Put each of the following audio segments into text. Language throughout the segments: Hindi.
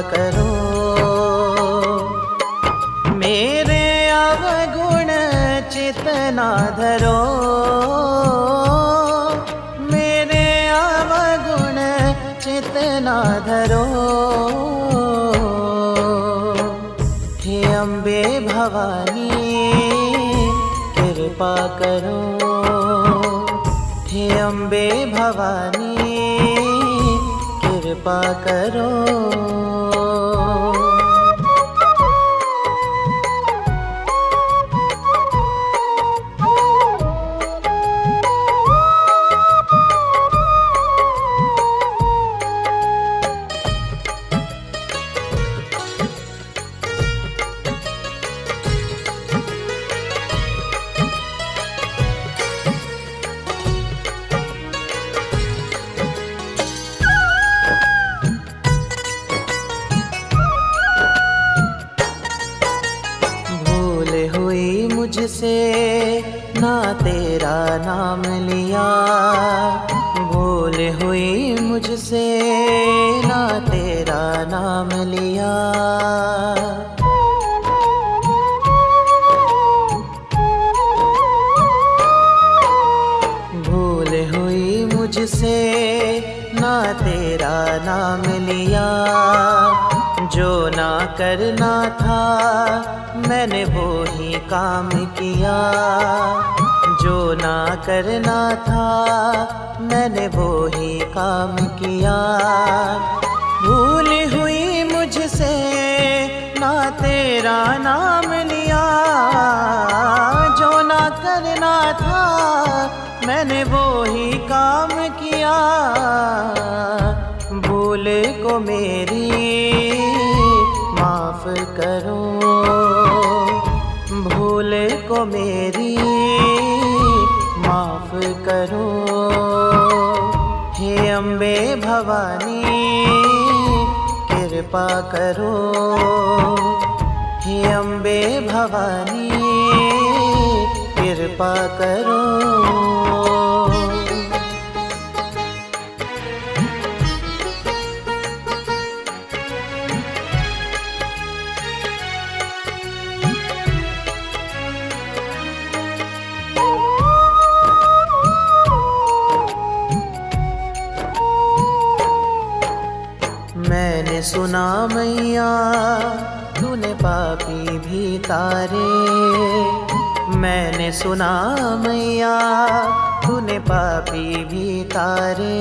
करो। मेरे अवगुण चित ना धरो, मेरे अवगुण चित ना धरो। हे अम्बे भवानी कृपा करो, हे अम्बे भवानी कृपा करो। मुझसे ना तेरा नाम लिया, भूल हुई मुझसे ना तेरा नाम लिया। भूल हुई मुझसे ना तेरा नाम लिया। जो ना करना था मैंने वो ही काम किया, जो ना करना था मैंने वो ही काम किया। भूल हुई मुझसे ना तेरा नाम लिया, जो ना करना था मैंने वो ही काम किया। भूल को मेरी माफ करो, भूल को मेरी माफ करो। हे अम्बे भवानी कृपा करो, हे अम्बे भवानी कृपा करो। मैंने सुना मैया तूने पापी भी तारे, मैंने सुना मैया तूने पापी भी तारे।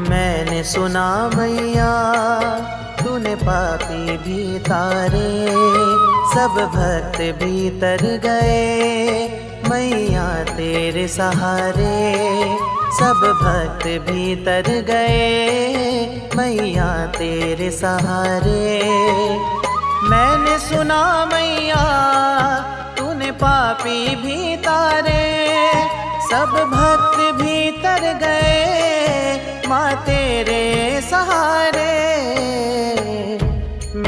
मैंने सुना मैया तूने पापी भी तारे। सब भक्त भीतर गए मैया तेरे सहारे, सब भक्त भीतर गए मैया तेरे सहारे। मैंने सुना मैया तूने पापी भी तारे, सब भक्त भीतर गए माँ तेरे सहारे।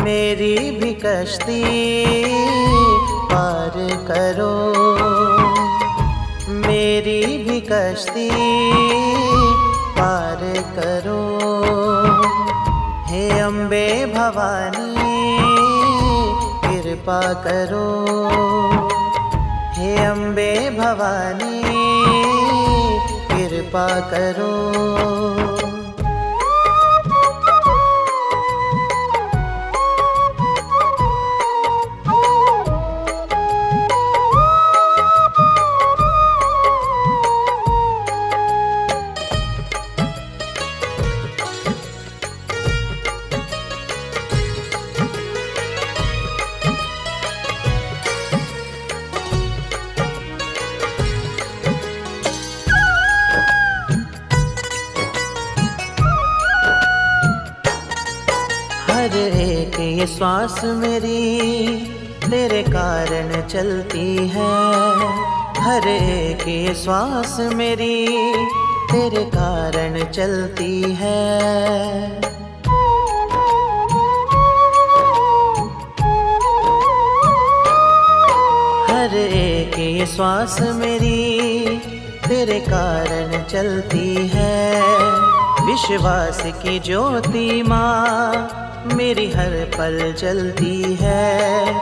मेरी भी कश्ती पार करो, मेरी भी कश्ती पार करो। हे अम्बे भवानी कृपा करो, हे अम्बे भवानी कृपा करो। हर एक ये श्वास मेरी तेरे कारण चलती है, हर एक ये श्वास मेरी तेरे कारण चलती है। हर एक ये श्वास मेरी तेरे कारण चलती है। विश्वास की ज्योति माँ मेरी हर पल जलती है।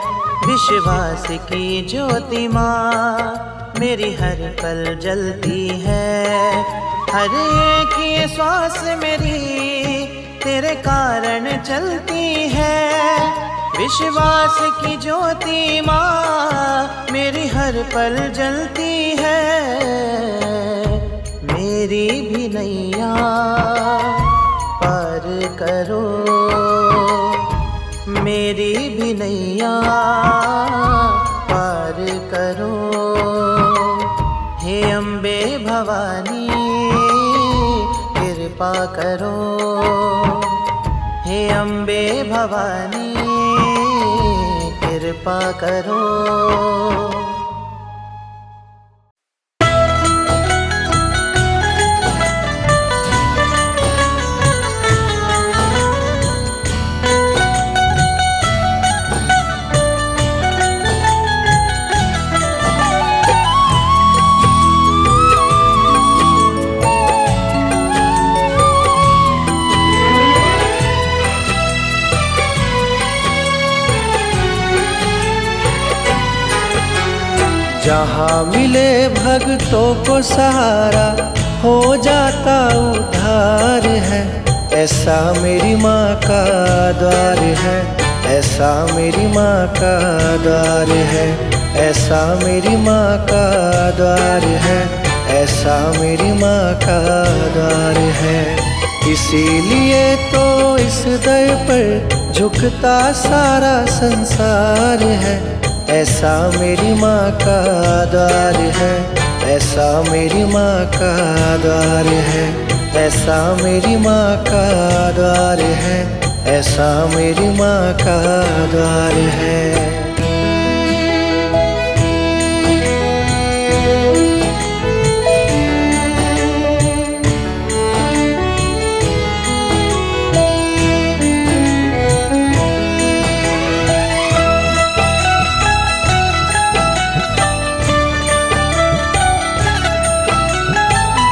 विश्वास की ज्योति माँ मेरी हर पल जलती है। हर एक ये श्वास मेरी तेरे कारण चलती है। विश्वास की ज्योति माँ मेरी हर पल जलती है। मेरी भी नैया पार करो, मेरी भी नैया पार करो। हे अम्बे भवानी कृपा करो। हे अम्बे भवानी कृपा करो। जहाँ मिले भक्तों को सहारा हो जाता उद्धार है। ऐसा मेरी माँ का द्वार है, ऐसा मेरी माँ का द्वार है, ऐसा मेरी माँ का द्वार है, ऐसा मेरी माँ का द्वार है। इसीलिए तो इस दर पर झुकता सारा संसार है। ऐसा मेरी माँ का द्वार है, ऐसा मेरी माँ का द्वार है, ऐसा मेरी माँ का द्वार है, ऐसा मेरी माँ का द्वार है।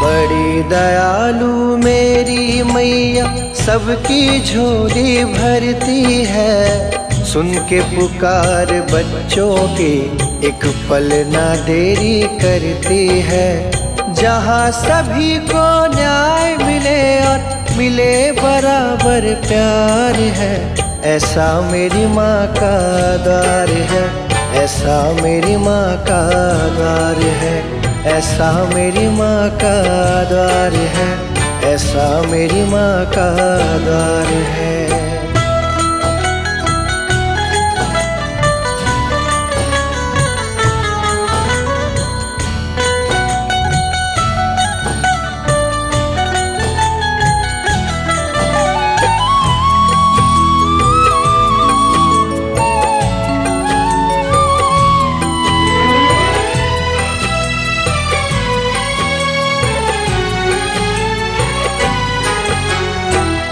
बड़ी दयालु मेरी मैया सबकी झोली भरती है। सुन के पुकार बच्चों के एक पल ना देरी करती है। जहाँ सभी को न्याय मिले और मिले बराबर प्यार है। ऐसा मेरी माँ का द्वार है, ऐसा मेरी माँ का द्वार है, ऐसा मेरी माँ का द्वार है, ऐसा मेरी माँ का द्वार है।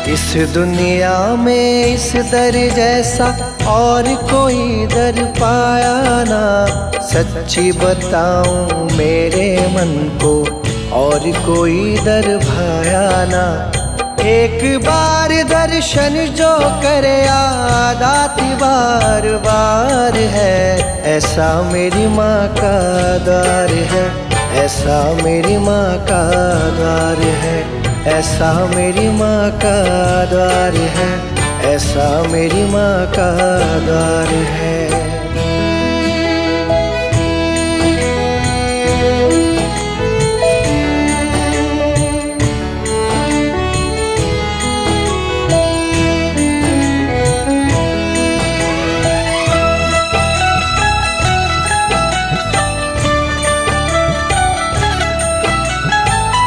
इस दुनिया में इस दर जैसा और कोई दर पाया ना। सच्ची बताऊं मेरे मन को और कोई दर भाया ना। एक बार दर्शन जो करे याद आती बार बार है। ऐसा मेरी माँ का द्वार है, ऐसा मेरी माँ का द्वार है, ऐसा मेरी माँ का द्वार है, ऐसा मेरी माँ का द्वार है।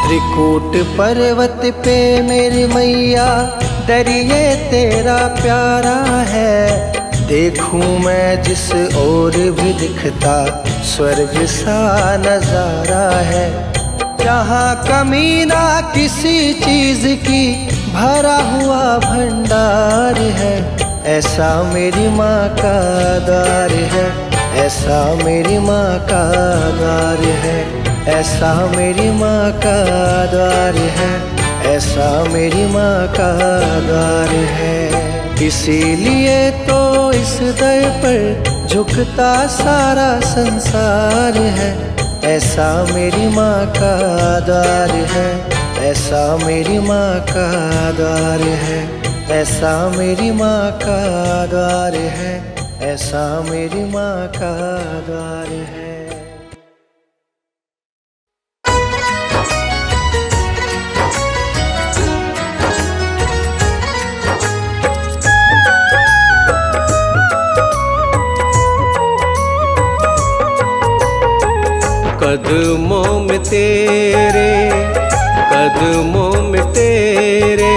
त्रिकूट पर्वत पे मेरी मैया दरिए तेरा प्यारा है। देखूं मैं जिस ओर भी दिखता स्वर्ग सा नजारा है। जहाँ कमी ना किसी चीज की भरा हुआ भंडार है। ऐसा मेरी माँ का द्वार है, ऐसा मेरी माँ का द्वार है, ऐसा मेरी माँ का द्वार है, ऐसा मेरी माँ का द्वार है। इसीलिए तो इस दर पर झुकता सारा संसार है। ऐसा मेरी माँ का द्वार है, ऐसा मेरी माँ का द्वार है, ऐसा मेरी माँ का द्वार है, ऐसा मेरी माँ का द्वार है। कदमों में तेरे, कदमों में तेरे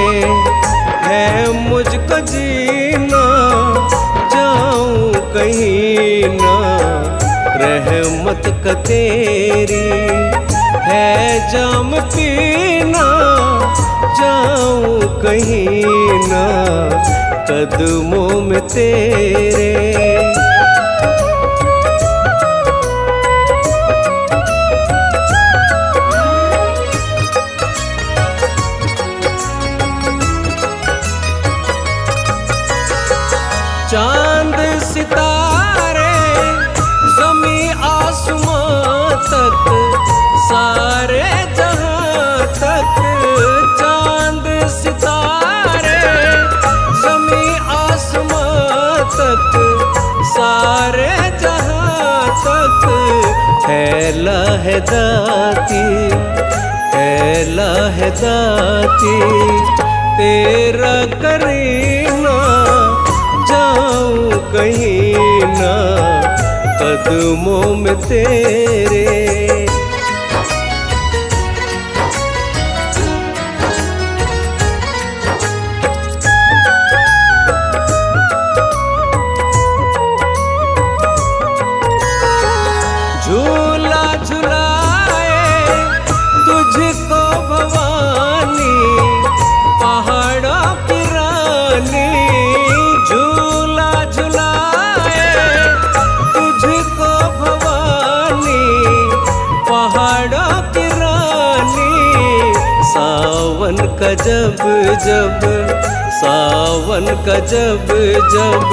है मुझको जीना, जाऊं कहीं ना। रहमत का तेरी है जाम पीना, जाऊं कहीं ना। कदमों में तेरे चांद सितारे ज़मीं आसमां तक, सारे जहां तक। चांद सितारे ज़मीं आसमां तक, सारे जहां तक। फैला है दाती, फैला है दाती तेरा करीना, जाऊं कहीं ना। कदमों में तेरे झूला झुलाए तुझको भवानी, पहाड़ों की रानी। झूला झुलाए तुझको भवानी, पहाड़ों की रानी। सावन का जब जब, सावन का जब जब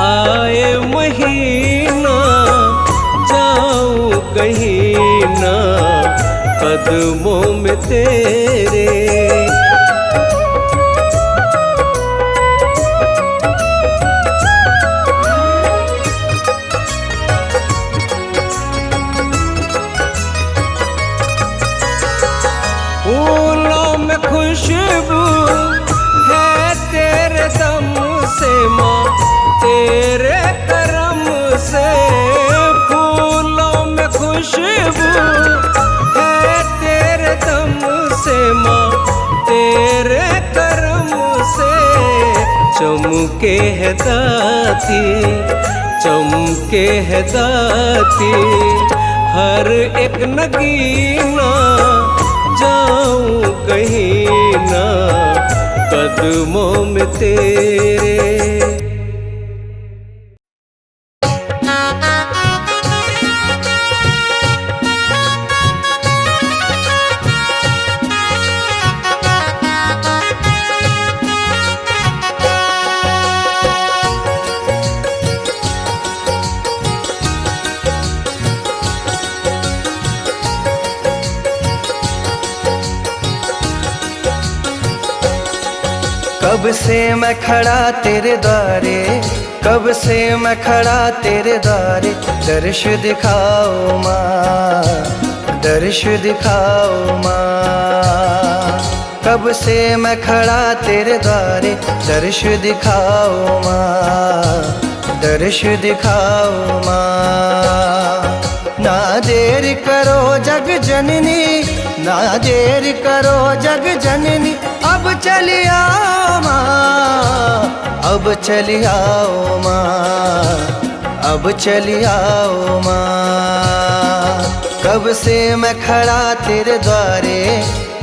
आए महीना, जाऊं कहीं ना। कदमों में तेरे फूलों में खुशबू है तेरे दम से माँ, तेरे करम से। फूलों में खुशबू है तेरे दम से माँ, तेरे करम से। चमके है दाती, चमके है दाती हर एक नगीना, जाऊं कहीं ना। कदमों में तेरे कब से मैं खड़ा तेरे द्वारे, कब से मैं खड़ा तेरे द्वारे। दर्श दिखाओ माँ, दर्श दिखाओ माँ। कब से मैं खड़ा तेरे द्वारे, दर्श दिखाओ माँ, दर्श दिखाओ माँ। ना देर करो जग जननी, ना देर करो जग जननी। अब चली आओ माँ, अब चली आओ माँ, अब चली आओ माँ। कब से मैं खड़ा तेरे द्वारे,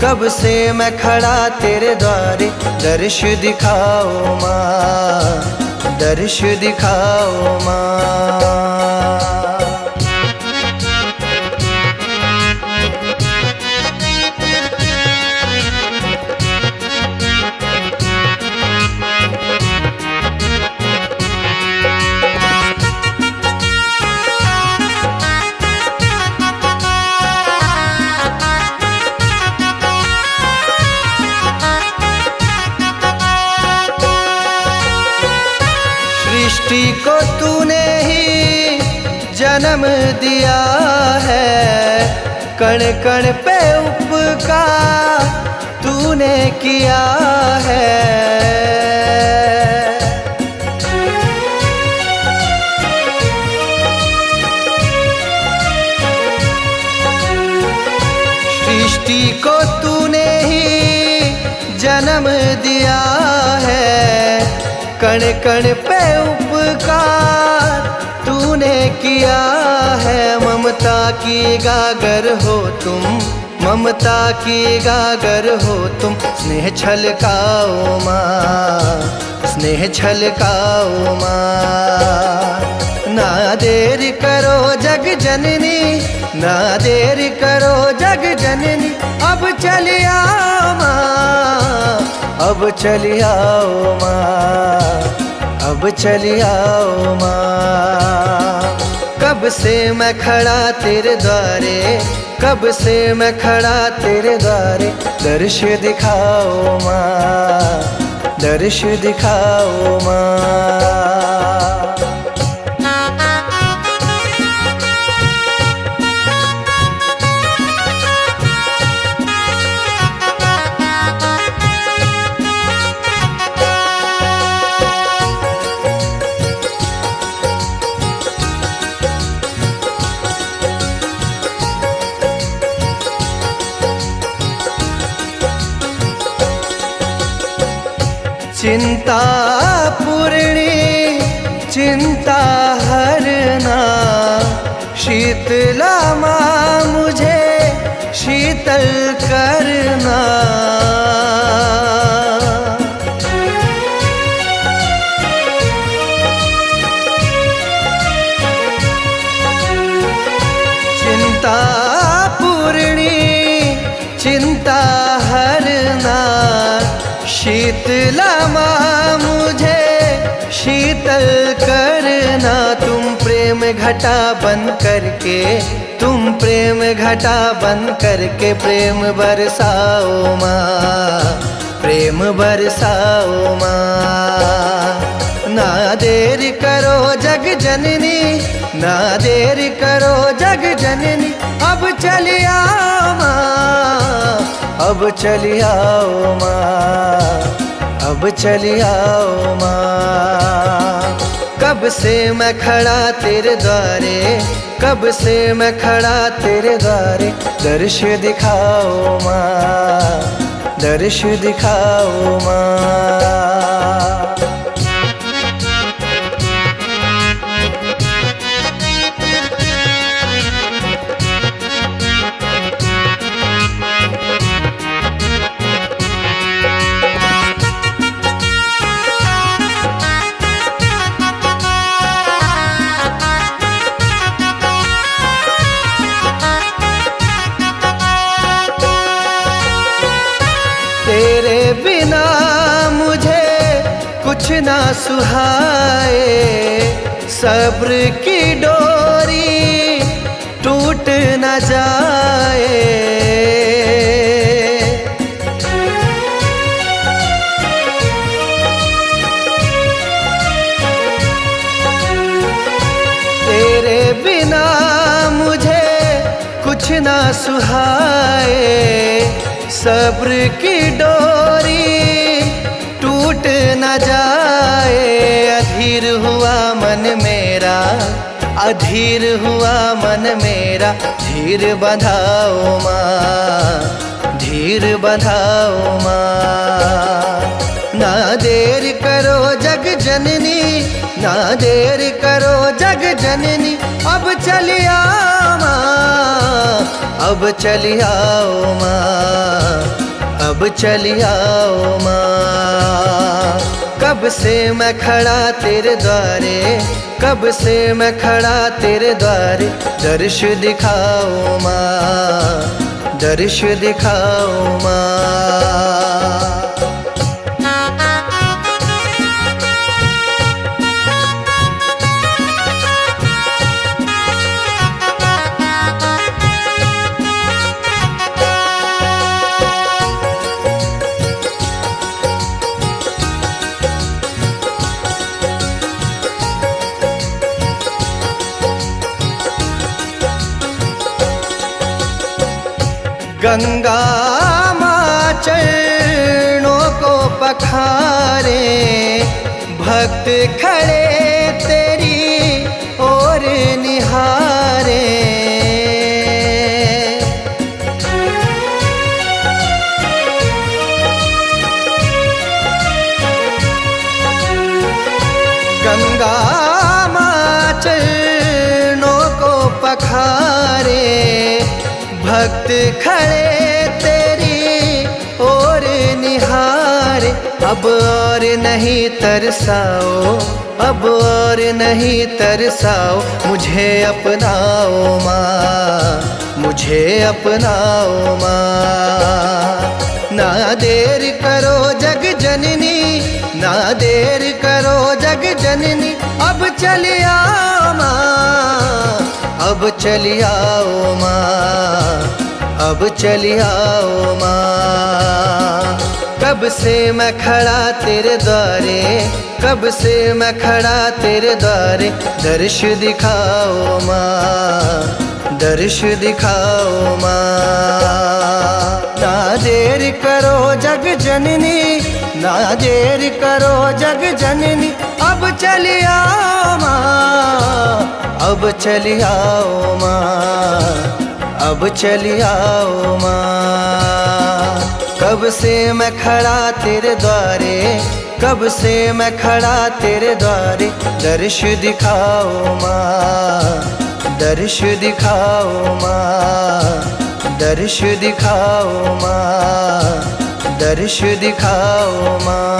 कब से मैं खड़ा तेरे द्वारे। दर्श दिखाओ माँ, दर्श दिखाओ माँ। जन्म दिया है, कण कण पे उपकार तूने किया है। सृष्टि को तूने ही जन्म दिया है, कण कण पे उपकार तूने किया है। ममता की गागर हो तुम, ममता की गागर हो तुम, स्नेह छलकाओ माँ, स्नेह छलकाओ माँ। ना देर करो जग जननी, ना देर करो जग जननी, अब चली आओ माँ, अब चली आओ माँ, अब चली आओ माँ। कब से मैं खड़ा तेरे द्वारे, कब से मैं खड़ा तेरे द्वारे, दर्श दिखाओ माँ, दर्श दिखाओ माँ। चिंता पूर्णी चिंता हरना, शीतला माँ मुझे शीतल करना। चिंता पूर्णी चिंता हरना, शीतला माँ मुझे शीतल करना। तुम प्रेम घटा बन करके, तुम प्रेम घटा बन करके, प्रेम बरसाओ माँ, प्रेम बरसाओ माँ। ना देर करो जग जननी, ना देर करो जग जननी, अब चली आओ माँ, अब चली आओ माँ, अब चली आओ माँ। कब से मैं खड़ा तेरे द्वारे, कब से मैं खड़ा तेरे द्वारे, दर्श दिखाओ माँ, दर्श दिखाओ माँ। तेरे बिना मुझे कुछ ना सुहाए, सब्र की डोरी टूट न जाए। तेरे बिना मुझे कुछ ना सुहाए, सब्र की डोरी टूट न जाए। अधीर हुआ मन मेरा, अधीर हुआ मन मेरा, धीर बंधाओ माँ, धीर बंधाओ माँ। ना देर करो जग जननी, ना देर करो जग जननी, अब चली आओ माँ, अब चली आओ माँ, अब चली आओ माँ। कब से मैं खड़ा तेरे द्वारे, कब से मैं खड़ा तेरे द्वारे, दर्श दिखाओ माँ, दर्श दिखाओ माँ। गंगा माँ चरणों को पखारे, भक्त खड़े तेरी ओर निहारे। गंगा माँ चरणों को पखारे, भक्त खड़े तेरी ओर निहारे। अब और नहीं तरसाओ, अब और नहीं तरसाओ, मुझे अपनाओ माँ, मुझे अपनाओ माँ। ना देर करो जग जननी, ना देर करो जग जननी, अब चली आओ माँ, अब चली आओ माँ, अब चली आओ माँ। कब से मैं खड़ा तेरे द्वारे, कब से मैं खड़ा तेरे द्वारे, दर्श दिखाओ माँ, दर्श दिखाओ माँ। ना देर करो जग जननी, ना देर करो जग जननी, अब चली आओ माँ, अब चली आओ माँ, अब चली आओ माँ। कब से मैं खड़ा तेरे द्वारे, कब से मैं खड़ा तेरे द्वारे, दर्श दिखाओ माँ, दर्श दिखाओ माँ, दर्श दिखाओ माँ, दर्श दिखाओ माँ।